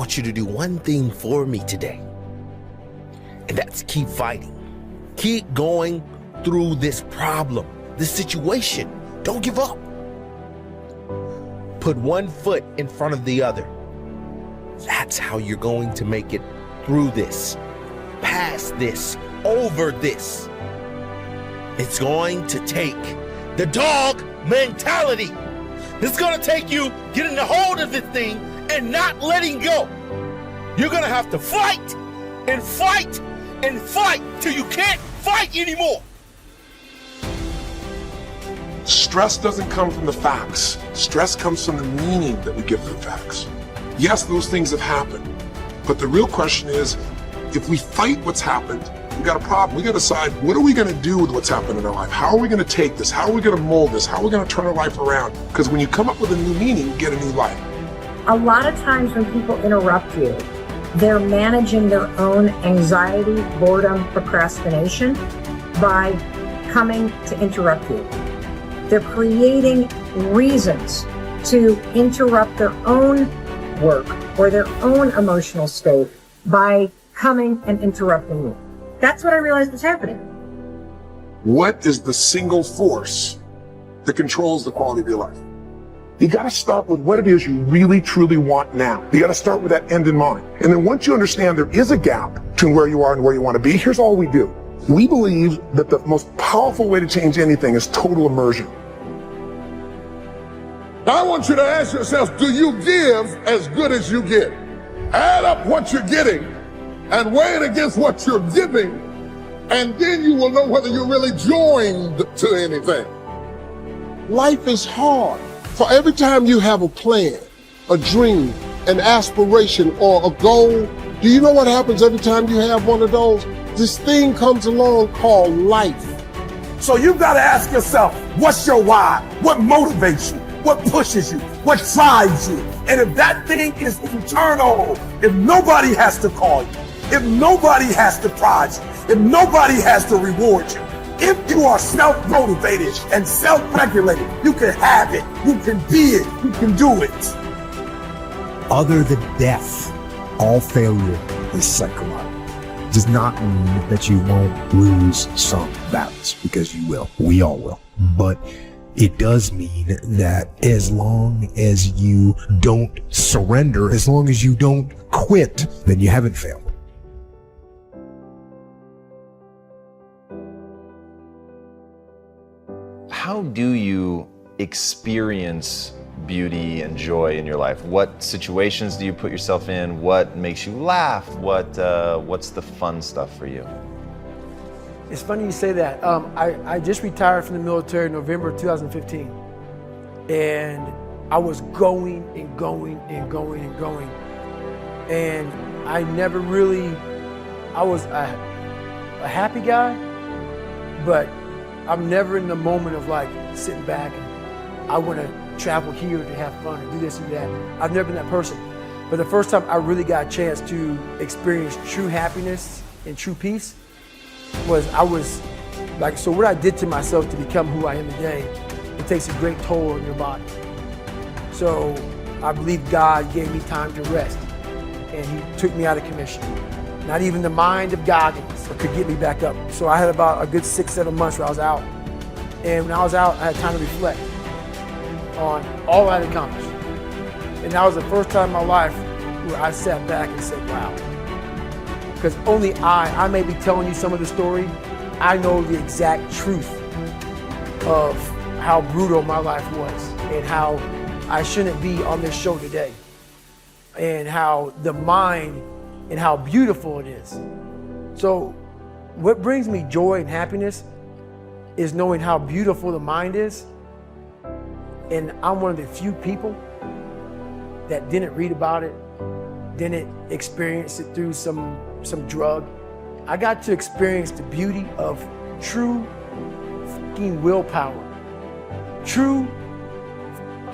want you to do one thing for me today. And that's keep fighting. Keep going through this problem, this situation. Don't give up. Put one foot in front of the other. That's how you're going to make it through this, past this, over this. It's going to take the dog mentality. It's going to take you getting a hold of this thing and not letting go. You're going to have to fight and fight and fight till you can't fight anymore. Stress doesn't come from the facts. Stress comes from the meaning that we give to the facts. Yes, those things have happened, but the real question is, if we fight what's happened, we got a problem. We got to decide, what are we going to do with what's happened in our life? How are we going to take this? How are we going to mold this? How are we going to turn our life around? Because when you come up with a new meaning, you get a new life. A lot of times when people interrupt you, they're managing their own anxiety, boredom, procrastination by coming to interrupt you. They're creating reasons to interrupt their own work or their own emotional state by coming and interrupting you. That's what I realized was happening. What is the single force that controls the quality of your life? You got to start with what it is you really, truly want now. You got to start with that end in mind. And then once you understand there is a gap between where you are and where you want to be, here's all we do. We believe that the most powerful way to change anything is total immersion. I want you to ask yourself, do you give as good as you get? Add up what you're getting and weigh it against what you're giving, and then you will know whether you're really joined to anything. Life is hard. For every time you have a plan, a dream, an aspiration, or a goal, do you know what happens every time you have one of those? This thing comes along called life. So you've got to ask yourself, what's your why? What motivates you? What pushes you? What drives you? And if that thing is internal, if nobody has to call you, if nobody has to prize you, if nobody has to reward you, if you are self-motivated and self-regulated, you can have it, you can be it, you can do it. Other than death, all failure is psychological. It does not mean that you won't lose some battles, because you will. We all will. But it does mean that as long as you don't surrender, as long as you don't quit, then you haven't failed. How do you experience beauty and joy in your life? What situations do you put yourself in? What makes you laugh? What's the fun stuff for you? It's funny you say that. I just retired from the military in November 2015. And I was going and going and going and going. And I never really, I was a happy guy, but I'm never in the moment of like sitting back and I want to travel here to have fun and do this and that. I've never been that person. But the first time I really got a chance to experience true happiness and true peace was so what I did to myself to become who I am today, it takes a great toll on your body. So I believe God gave me time to rest and he took me out of commission. Not even the mind of Goggins could get me back up. So I had about a good 6-7 months where I was out. And when I was out, I had time to reflect on all I had accomplished. And that was the first time in my life where I sat back and said, wow. Because only I may be telling you some of the story, I know the exact truth of how brutal my life was and how I shouldn't be on this show today. And how the mind and how beautiful it is. So what brings me joy and happiness is knowing how beautiful the mind is. And I'm one of the few people that didn't read about it, didn't experience it through some drug. I got to experience the beauty of true fucking willpower. True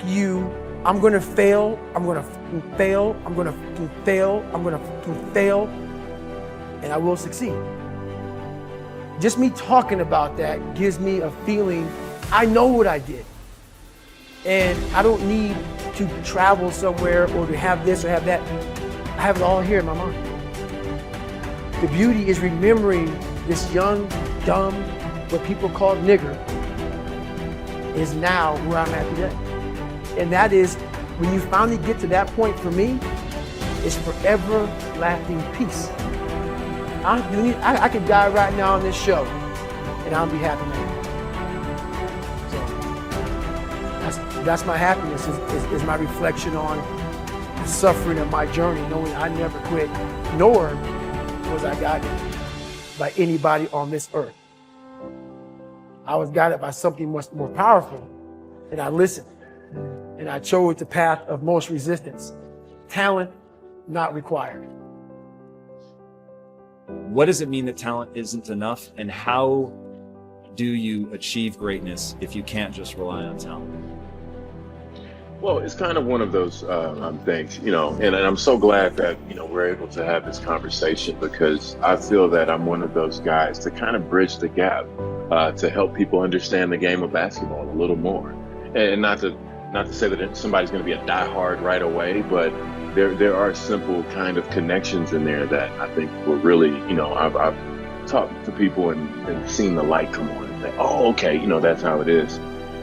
you. I'm gonna fail, I'm gonna fucking fail, I'm gonna fucking fail, I'm gonna fucking fail, and I will succeed. Just me talking about that gives me a feeling, I know what I did. And I don't need to travel somewhere or to have this or have that. I have it all here in my mind. The beauty is remembering this young, dumb, what people call nigger, is now where I'm at today. And that is, when you finally get to that point for me, it's forever lasting peace. I could die right now on this show, and I'll be happy now. So that's my happiness, is my reflection on the suffering of my journey, knowing I never quit, nor was I guided by anybody on this earth. I was guided by something much more powerful, and I listened, and I chose the path of most resistance. Talent not required. What does it mean that talent isn't enough, and how do you achieve greatness if you can't just rely on talent? Well, it's kind of one of those things, you know, and I'm so glad that, you know, we're able to have this conversation, because I feel that I'm one of those guys to kind of bridge the gap to help people understand the game of basketball a little more. And not to say that somebody's going to be a diehard right away, but there are simple kind of connections in there that I think were really, you know, I've talked to people and seen the light come on and say, oh, okay, you know, that's how it is.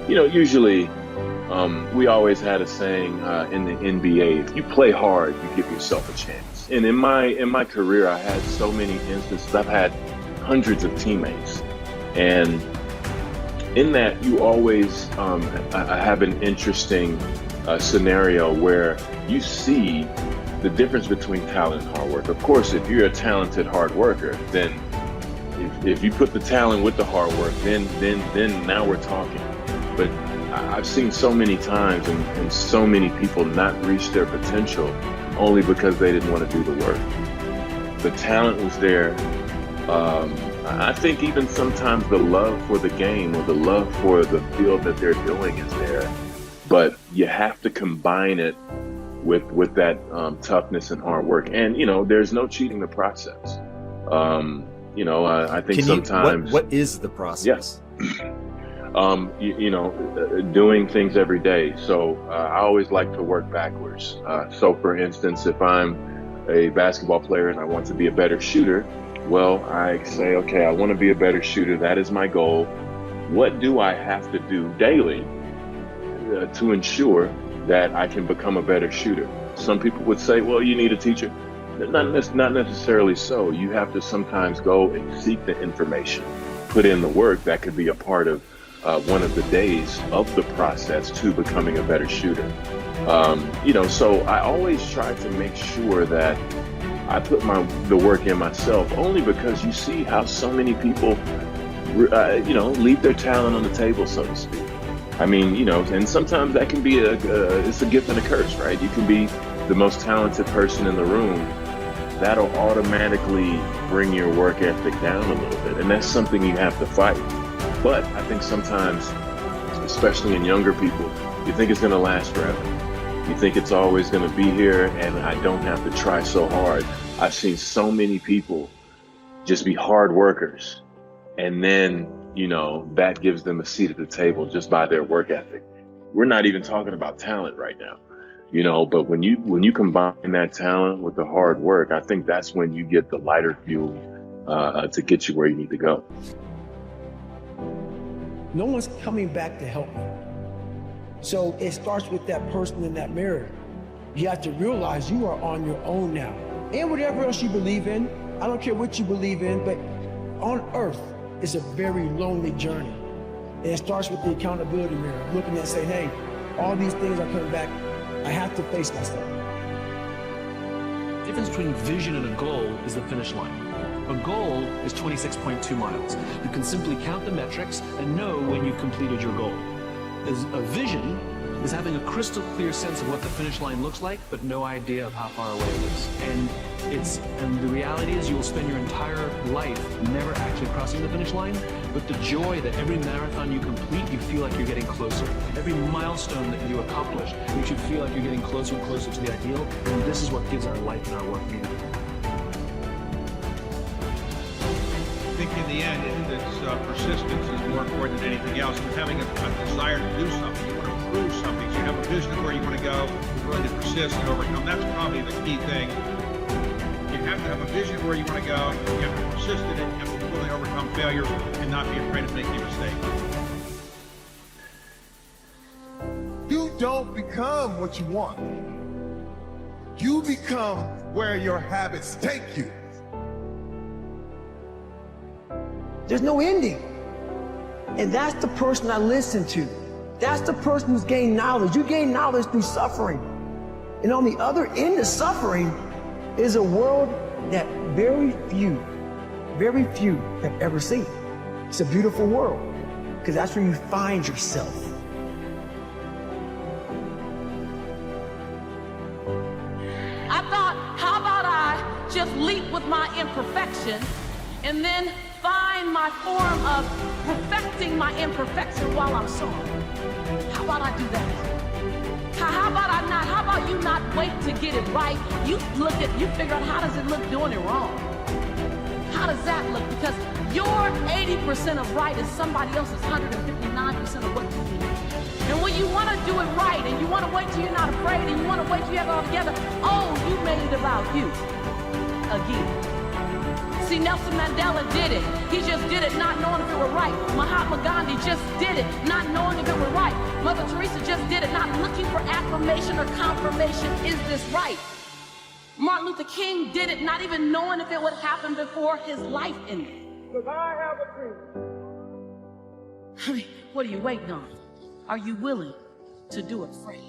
You know, usually we always had a saying in the NBA, if you play hard, you give yourself a chance. And in my career, I had so many instances. I've had hundreds of teammates. And in that, you always have an interesting scenario where you see the difference between talent and hard work. Of course, if you're a talented hard worker, then if you put the talent with the hard work, then now we're talking. But I've seen so many times and so many people not reach their potential only because they didn't want to do the work. The talent was there. I think even sometimes the love for the game or the love for the field that they're doing is there, but you have to combine it with that toughness and hard work. And, you know, there's no cheating the process. You know, I think sometimes... What is the process? Yeah. You know, doing things every day. So I always like to work backwards. So for instance, if I'm a basketball player and I want to be a better shooter, well, I say, okay, I want to be a better shooter. That is my goal. What do I have to do daily to ensure that I can become a better shooter? Some people would say, well, you need a teacher. Not necessarily so. You have to sometimes go and seek the information, put in the work. That could be a part of one of the days of the process to becoming a better shooter. You know, so I always try to make sure that I put the work in myself, only because you see how so many people, you know, leave their talent on the table, so to speak. I mean, you know, and sometimes that can be it's a gift and a curse, right? You can be the most talented person in the room. That'll automatically bring your work ethic down a little bit, and that's something you have to fight. But I think sometimes, especially in younger people, you think it's going to last forever. You think it's always going to be here and I don't have to try so hard. I've seen so many people just be hard workers, and then, you know, that gives them a seat at the table just by their work ethic. We're not even talking about talent right now, you know, but when you combine that talent with the hard work, I think that's when you get the lighter fuel to get you where you need to go. No one's coming back to help me. So it starts with that person in that mirror. You have to realize you are on your own now. And whatever else you believe in, I don't care what you believe in, but on earth, it's a very lonely journey. And it starts with the accountability mirror, looking and saying, hey, all these things are coming back. I have to face myself. The difference between vision and a goal is the finish line. A goal is 26.2 miles. You can simply count the metrics and know when you've completed your goal. A vision is having a crystal clear sense of what the finish line looks like, but no idea of how far away it is. And the reality is you will spend your entire life never actually crossing the finish line, but the joy that every marathon you complete, you feel like you're getting closer. Every milestone that you accomplish makes you feel like you're getting closer and closer to the ideal, and this is what gives our life and our work meaning. I think in the end, persistence is more important than anything else. And having a desire to do something, you want to prove something, so you have a vision of where you want to go, you're willing to persist and overcome. That's probably the key thing have to have a vision where you want to go. You have to be persistent and you have to be willing to overcome failures and not be afraid of making a mistake. You don't become what you want. You become where your habits take you. There's no ending. And that's the person I listen to. That's the person who's gained knowledge. You gain knowledge through suffering. And on the other end of suffering is a world that very few have ever seen. It's a beautiful world because that's where you find yourself. I thought, how about I just leap with my imperfection and then find my form of perfecting my imperfection while I'm sorry? How about I do that? How about you not wait to get it right? You figure out how does it look doing it wrong? How does that look? Because your 80% of right is somebody else's 159% of what you need. And when you want to do it right, and you want to wait till you're not afraid, and you want to wait till you have it all together, oh, you made it about you again. See, Nelson Mandela did it. He just did it not knowing if it were right. Mahatma Gandhi just did it not knowing if it were right. Mother Teresa just did it not looking for affirmation or confirmation. Is this right? Martin Luther King did it not even knowing if it would happen before his life ended. Because I have a dream. I mean, what are you waiting on? Are you willing to do it free?